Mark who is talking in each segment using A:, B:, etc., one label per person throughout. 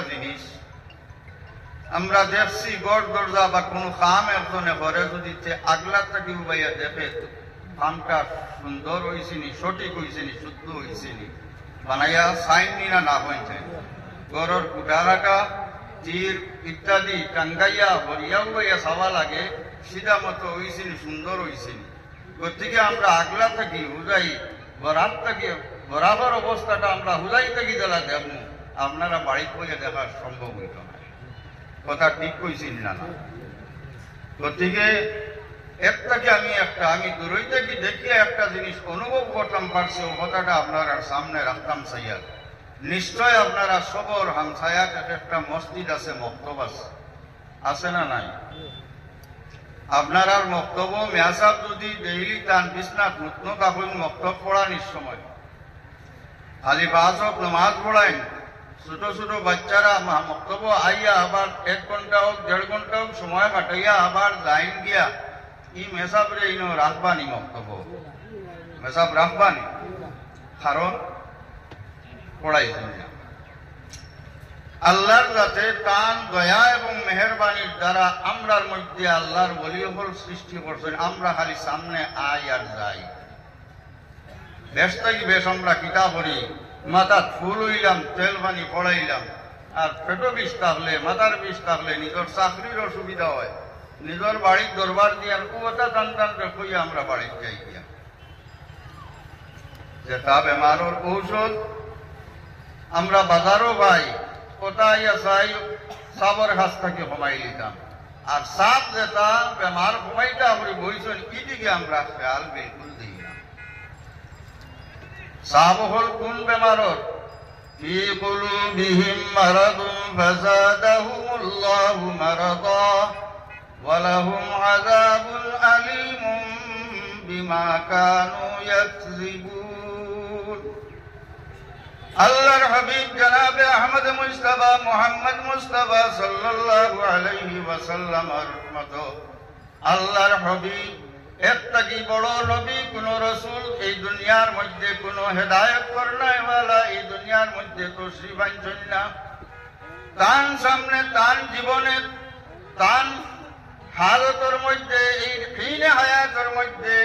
A: জিনিস আমরা দেখছি গড় দরজা বা কোনো কাম একজনে ঘরে যদি আগলার থাকি উবাইয়া দেখে কামটা সুন্দর হয়েছিনি, সঠিক হয়েছিনি, শুদ্ধ হয়েছিনি, বানাইয়া সাইন নিনা না হয়েছে গড়ের কুটারাটা তীর ইত্যাদি টাঙ্গাইয়া ভরিয়া উবাইয়া চাওয়া লাগে সিধা মতো হয়েছিনি, সুন্দর হয়েছিনি। গতিকে আমরা আগলা থাকি হুজাই বরাত থাকি বরাবর অবস্থাটা আমরা হুজাই থাকি দেলা দেব আপনারা বাড়িতে বইয়া দেখা সম্ভব হইত না। কথা ঠিক কইছেন না? গতিকে আমি দূরই থেকে দেখিয়ে একটা জিনিস অনুভব করতাম পারছি, ও কথাটা আপনারা সামনে রাখতাম চাইয়া। নিশ্চয় আপনারা সবর হামসায়াত একটা মসজিদ আছে, মক্তব আছে না নাই? আপনার মক্তব্য মেয়াসাব যদি ডেইলি টান বিছনাথ নতুন কাপড় মক্তব পড়ানির সময় খালি 5 হোক নামাজ পড়াইন, ছোট ছোট বাচ্চারা মক্তব্য আইয়া আবার 1 ঘন্টা হোক 1.5 ঘন্টা হোক সময় কাটাইয়া আবার লাইন গিয়া ই মেসাবরে ইনো রাখবানি, মক্তব্য মেসাব রাখবানি, কারণ পড়াইছেন না। আল্লাহর যাতে তান দয়া এবং মেহরবানির দ্বারা আমরার মধ্যে আল্লাহর ওলিয়ফল সৃষ্টি করছেন। আমরা খালি সামনে আই আর যাই, বেশ থাকি বেশ আমরা কিতাব করি, মাথার ফুল হইলাম, তেল পানি পড়াইলাম, আর পেটো বিষ থাকলে মাথার বিষ থাকলে নিজের চাকরির অসুবিধা হয়, নিজের বাড়ির দরবার দিয়ে কুয়াটা টান টান রেখে আমরা বাড়ির যাই গিয়া যেটা বেমারের ঔষধ আমরা বাজারও পাই, কোথায় চাই সাবর হাস থেকে কমাই লিতাম, আর সাপ যেটা বেমার কমাইটা আপনি বইছেন ইদিকে আমরা খেয়াল বিলকুল দিই না। সাপ হল কোন বেমারত? ফি কুলুবিহিম মারাদুন ফাযাদাহুমুল্লাহু মারাদা ওয়া লাহুম আযাবুন আলীমুম বিমা কানু ইয়াকযিবুন। আল্লাহর হাবিব জনাবে আহমদ মুস্তাফা মুহাম্মদ মুস্তাফা সাল্লাল্লাহু আলাইহি ওয়াসাল্লামের মতো আল্লাহর হাবিব একটা কি বড় নবী, কোন রাসূল এই দুনিয়ার মধ্যে কোন হেদায়েত করনাইওয়ালা এই দুনিয়ার মধ্যে তো শ্রীবাঞ্চন না। তার সামনে তার জীবনে তার হালতের মধ্যে এই ক্ষীণ হায়াতের মধ্যে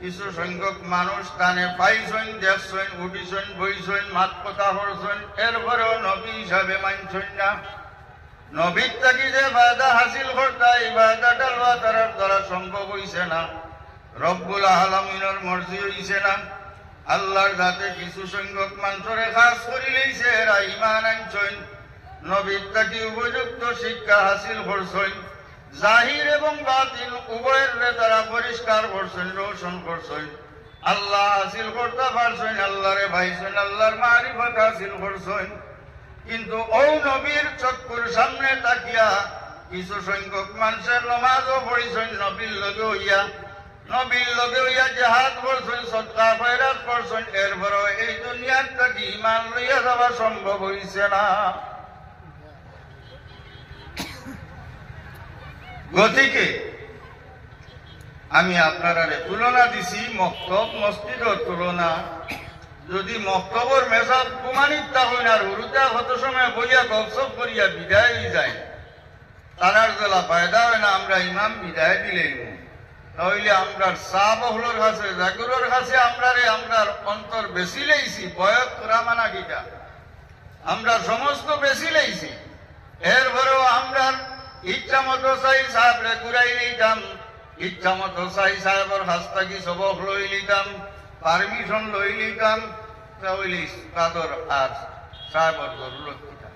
A: কিছু সংখ্যক মানুষ তানে পাইছেন, দেখছেন, উঠিছেন, বইছেন, মাত কথা হরছেন, এরপরেও নবী হিসাবে মানছেন না। নবীর থাকি যে ফায়দা হাসিল করতা এই ফায়দাটা লওয়া তার দ্বারা সম্ভব হইছে না, রব্বুল আলামিনের মর্জি হইছে না। আল্লাহর যাতে কিছু সংখ্যক মানুষরে খাস করি লইছে, এরা ঈমান আনছেন, নবীর থাকি উপযুক্ত শিক্ষা হাসিল করছেন, জাহির এবং বাতিন উভয়ের তারা পরিষ্কার করছেন, রোশন করছেন, আল্লাহ হাসিল করতে পারছেন, আল্লাহরে ভাইছেন, আল্লাহর মারিফত হাসিল করছেন। কিন্তু ও নবীর চক্ষুর সামনে তাকিয়া কিছু সংখ্যক মানুষের নমাজও পড়িছেন, নবীর লগে হইয়া জিহাদ করছেন, সদকা খয়রাত করছেন, এরপরও এই দুনিয়ার থাকি ঈমান লইয়া যাওয়া সম্ভব হইছে না। গতিকে আমি আপনারা তুলনা দিছি মক্তব মসজিদের তুলনা। যদি মক্তবর মেসাব কুমানিত থাকুন আর উরুতা কত সময় বইয়া গপসপ করিয়া বিদায় যায়, তারার জেলা ফায়দা হয় না। আমরা ইমাম বিদায় দিলেই তাহলে আমরা সাবহলের কাছে জাগুরের কাছে আমরার অন্তর বেশি লেইছি, বয়স তোরামানা গীতা আমরা সমস্ত বেশি লেইছি। এরপরেও আমরা ইচ্ছা মতো চাই সাহেবরে ঘুরাই নিতাম, ইচ্ছা মতো চাই সাহেবের কাছ থেকে সবক লই নিতাম, পারমিশন লই নিতাম, তাহলে তাদের আর সাহেবের জরুরত নিতাম।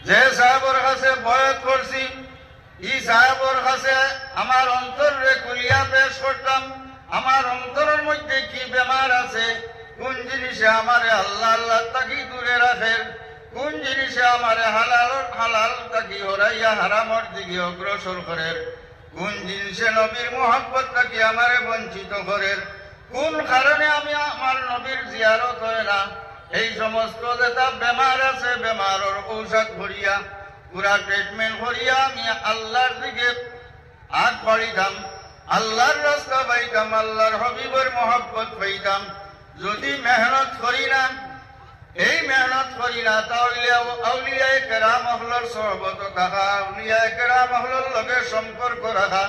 A: যে সাহেবের কাছে বয়স করছি ই সাহেবের কাছে আমার অন্তরে কুলিয়া পেশ করতাম, আমার অন্তরের মধ্যে কি বেমার আছে, কোন জিনিসে আমারে আল্লাহ আল্লাহ তাকি দূরে রাখে, কোন জিনিসে আমারে হালাল তাকি হরাইয়া হারামর দিকে অগ্রসর করে, কোন জিনিসে নবীর মোহাব্বত তাকি আমারে বঞ্চিত করে, কোন কারণে আমি আমার নবীর জিয়ারত হয় না, এই সমস্ত যেটা বেমার আছে বেমারের ঔষধ ভরিয়া পুরা ট্রিটমেন্ট করিয়া আমি আল্লাহর দিকে হাত বাড়িতাম, আল্লাহর রাস্তা পাইতাম, আল্লাহর হাবিবের মোহাব্বত পাইতাম। যদি মেহনত করি না এই মেহনত করি না তাহলে আউলিয়ায়ে কেরাম হলর সহবত থাকা, আউলিয়ায়ে কেরাম হলর লগে সম্পর্ক রাখা,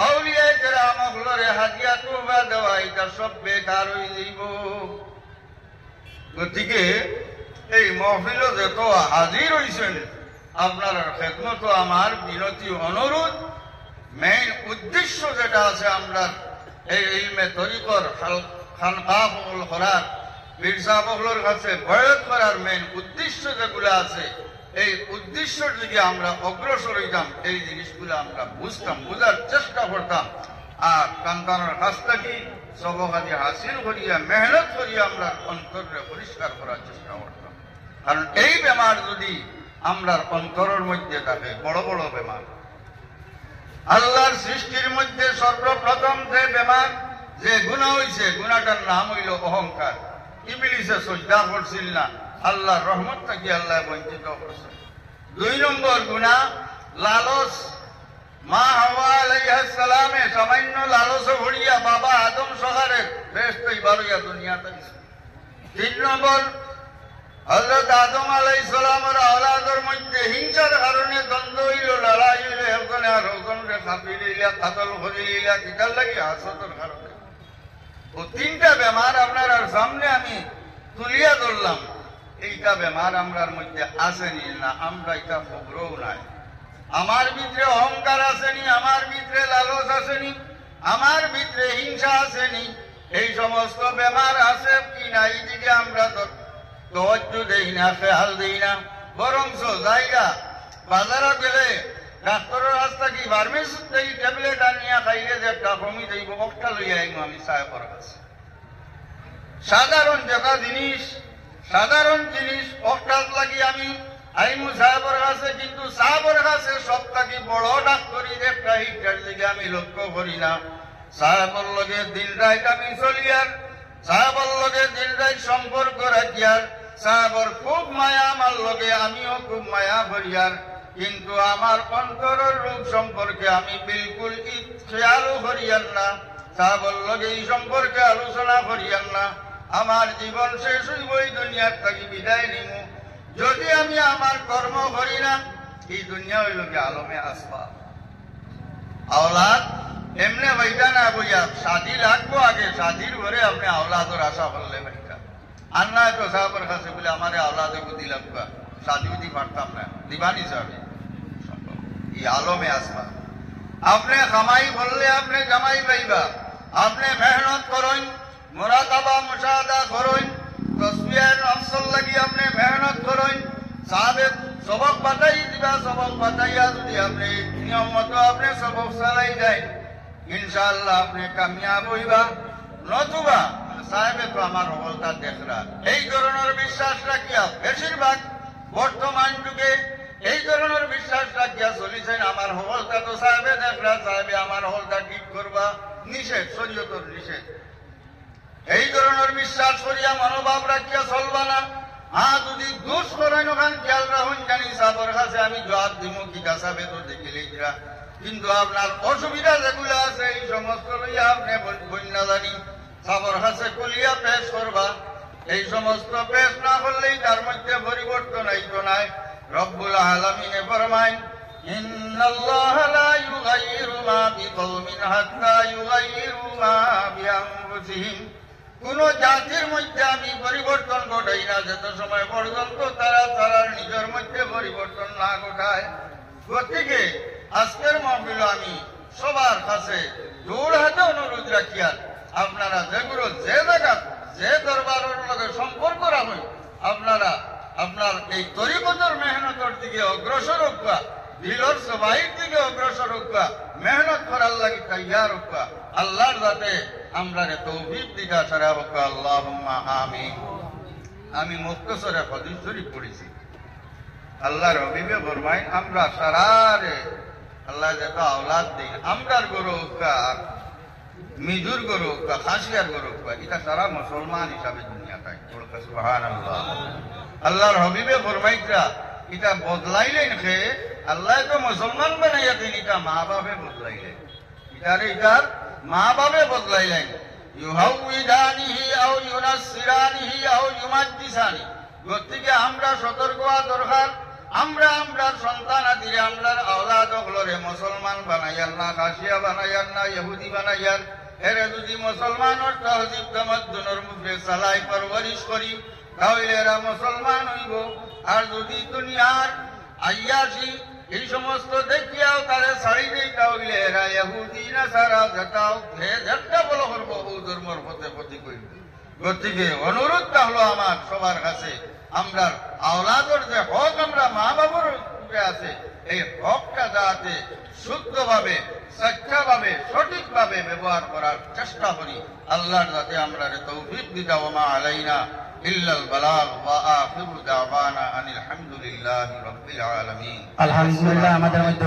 A: আউলিয়ায়ে কেরাম হলরে হাদিয়া তোবা দেওয়া, এটা সব বেকার হয়ে যাইব। গতিকে এই মহফিল যত হাজির হয়েছেন আপনার খেদমত আমার বিনতি অনুরোধ, মেইন উদ্দেশ্য যেটা আছে আমরা এই ইলমে তরিকর খানকাহ করার, পীর সাহেবগুলোর কাছে বয়াত করার মেইন উদ্দেশ্য যেগুলো আছে, এই উদ্দেশ্যের দিকে আমরা অগ্রসর হইতাম, এই জিনিসগুলো আমরা বুঝতাম, বোঝার চেষ্টা করতাম, আর সন্তানের কাছ থেকে সবকাদি হাসিল করিয়া মেহনত করিয়া আমরা অন্তরে পরিষ্কার করার চেষ্টা করতাম। কারণ এই বেমার যদি আমরা অন্তরের মধ্যে থাকে, বড় বড় বেমার, আল্লাহর সৃষ্টির মধ্যে সর্বপ্রথম যে বেমার, যে গুনাহ হইছে, গুনাহটার নাম হইল অহংকার। ইবলিসে সজদা করছিল না, আল্লাহর রহমত থেকে আল্লাহ বঞ্চিত করছে। 2 নম্বর গুনাহ লালচ। মা হাওয়া আলাইহিস সালামে সামান্য লালচ ভরিয়া বাবা আদম সহারে ফেরেশতা ইবারিয়া দুনিয়াতে। 3 নম্বর হযরত আদম আলাইহিস সালামের আওলাদের মধ্যে হিংসার কারণে দ্বন্দ্ব হইল, লড়াই হইল, একজনে আর একজনকে কাপি লইলা, কাতল করে লইলা, কিটার লাগি হাসতের কারণে। ও 3টা বেমার আপনার সামনে আমি তুলিয়া ধরলাম। এইটা বেমার আমরার মধ্যে আসেনি না, আমরা এটা খবরও নাই। আমার ভিতরে অহংকার আসেনি, আমার ভিতরে লালচ আসেনি, আমার ভিতরে হিংসা আসেনি, এই সমস্ত বেমার আছে কি না, এই দিকে আমরা তওয়াজ্জু দেই না, খেয়াল দেই না। বরঞ্চ জায়গা বাজারে গেলে ডাক্তারের রাস্তা কি ফার্মেসি দেই ট্যাবলেট আনিয়া খাইলে যে একটা কমি যাইব, একটা লইয়া আইব আমি সাহেবের কাছে। সাধারণ যেটা জিনিস, সাধারণ জিনিস অক্টাল লাগি আমি আইমু সাহেবের কাছে, কিন্তু সাহেবের কাছে সব থাকি বড় ডাক্তারি একটা হিটার দিকে আমি লক্ষ্য করি না। সাহেবের লগে দিন রাত আমি চলিয়ার, সাহেবের লগে দিন রাত সম্পর্ক রাখিয়ার, সাহেবের খুব মায়া আমার লগে, আমিও খুব মায়া করিয়ার, কিন্তু আমার অন্তরের রূপ সম্পর্কে আমি বিলকুল খেয়ালও করিয়ার না, সাহেবের লগে এই সম্পর্কে আলোচনা করিয়ার না। আমার জীবন শেষ হইব, এই দুনিয়ার থেকে বিদায় নিমু, যদি আমি আমার কর্ম করি না। এই দুনিয়া হইল কি আলমে আসবা। আওলাদ এমনি বইটা না বইয়া শাদি লাগবো, আগে শাদির ঘরে আপনি আওলাদের আশা করলে বইটা, আর না তো সাহেবের কাছে বলে আমার আওলাদে বুদ্ধি লাগবা, শাদি বুদ্ধি পারতাম না, দিবানি সাহেব এই আলমে আসবা। আপনি কামাই বললে আপনি জামাই পাইবা, আপনি মেহনত করেন, মুরাকাবা মুশাহাদা করেন, তসবিহের অফসল লাগি আপনি মেহনত করেন, সাহেব সবক বাতাই দিবা, সবক বাতাইয়া যদি আপনি নিয়ম মতো আপনি সবক চালাই যায়, ইনশাআল্লাহ আপনি কামিয়াব হইবা। নতুবা সাহেবে তো আমার অবস্থা দেখরা, এই ধরনের বিশ্বাস রাখিয়া বেশিরভাগ বর্তমান যুগে এই ধরনের বিশ্বাস রাখিয়া চলিছেন, আমার অবস্থা তো সাহেবে দেখরা, সাহেবে আমার অবস্থা ঠিক করবা, নিষেধ, শরীয়তের নিষেধ। এই ধরনের বিশ্বাস করিয়া মনোভাব রাখিয়া চলবা না। যদি দোষ করেন ওখান খেয়াল রাখুন, জানি সাহেবের কাছে আমি জবাব দিব, কি সাহেবে তো দেখিলেই, কিন্তু আপনার অসুবিধা যেগুলো আছে এই সমস্ত লইয়া আপনি বন্যা জানি সাহেবের কাছে কলিয়া পেশ করবা। এই সমস্ত পেশ না করলেই তার মধ্যে পরিবর্তন আইতো নাই। রব্বুল আলামিনে ফরমায়, ইন্নাল্লাহা লা ইউগাইয়িরু মা বিকওমিন হাত্তা ইউগাইয়িরু মা বিআনফুসিহিম। কোন জাতির মধ্যে আমি পরিবর্তন ঘটাই না যত সময় পর্যন্ত তারা তার নিজের মধ্যে পরিবর্তন না ঘটায়। গতিকে আজকের মাহফিল আমি সবার কাছে জোড় হাতে অনুরোধ রাখিয়া, আপনারা যেগুলো যে জায়গা যে দরবারের লগে সম্পর্ক রাখুন, আপনারা আপনার এই তরিকতের মেহনতের দিকে অগ্রসর হোকা, দিলর সবাইয়ের দিকে অগ্রসর হোকা, মেহনত করার লাগে তৈয়ার হোকা। আল্লাহর যাতে আমরা তৌফিক দিকা সারা হোকা, আল্লাহুম্মা আমিন। আমি মুক্তসরে হাদিস শরীফ পড়েছি, আল্লাহর হাবিবে ফরমায়, আমরা সারারে আল্লাহ যেটা আওলাদ দিন, আমরার গরু হোকা, মিজুর গরু হোকা, খাসিয়ার গরু হোকা, এটা সারা মুসলমান হিসাবে দুনিয়া থাকে। সুবহানাল্লাহ। আল্লাহর হাবিবে ফরমাইতরা এটা বদলাইলেন খে, আল্লাহ তো মুসলমান বানাইয়া দিন, এটা মা বাপে বদলাইলেন, এটার মা বাপে বদলাইলেন। ইউহাউইদানিহি আও ইউনাসসিরানিহি আও ইউমাজ্জিসানি, গতিকে আমরা সতর্ক হওয়া দরকার। আমরা সন্তান আদিরে আমরার আওলাদ হলরে মুসলমান বানাইয়ার না, খাসিয়া বানাইয়ার না, ইহুদি বানাইয়ার। এরে যদি মুসলমানের তহজিব তামাদ্দুনের মুখে চালাই পরবরিশ করি তাহলে এরা মুসলমান হইব। আর যদি দুনিয়ার আইয়াসি এই সমস্ত দেখিয়াও তারে ছাড়ি দেই তাহলে এরা ইহুদি না সারা যেটাও একটা বলো করব বহু ধর্মের পথে পথি করিব। গতিকে অনুরোধটা হলো আমার সবার কাছে, আমরা আওলাদর যে হক আমরা মা বাবার উপরে আছে এই হকটা যাতে শুদ্ধভাবে, সচ্চাভাবে, সঠিকভাবে ব্যবহার করার চেষ্টা করি। আল্লাহর যাতে আমরা তৌফিক দিতা। ওয়া মা আলাইনা ইল্লাল বালাগ ওয়া আখিরু দাওয়ানা আনিল হামদুলিল্লাহি রাব্বিল আলামিন।
B: আলহামদুলিল্লাহ। আমাদের মধ্যে